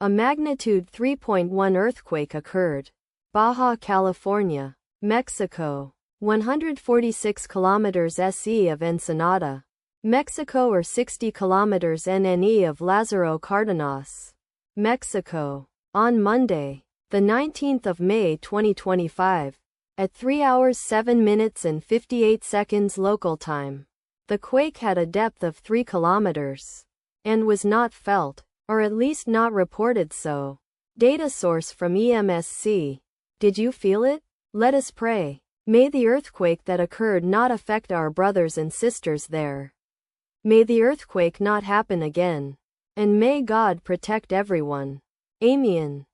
A magnitude 3.1 earthquake occurred. Baja California, Mexico. 146 kilometers SE of Ensenada, Mexico, or 60 kilometers NNE of Lázaro Cárdenas, Mexico. On Monday, the 19th of May 2025, at 3 hours 7 minutes and 58 seconds local time, the quake had a depth of 3 kilometers and was not felt, or at least not reported so. Data source from EMSC. Did you feel it? Let us pray. May the earthquake that occurred not affect our brothers and sisters there. May the earthquake not happen again. And may God protect everyone. Amen.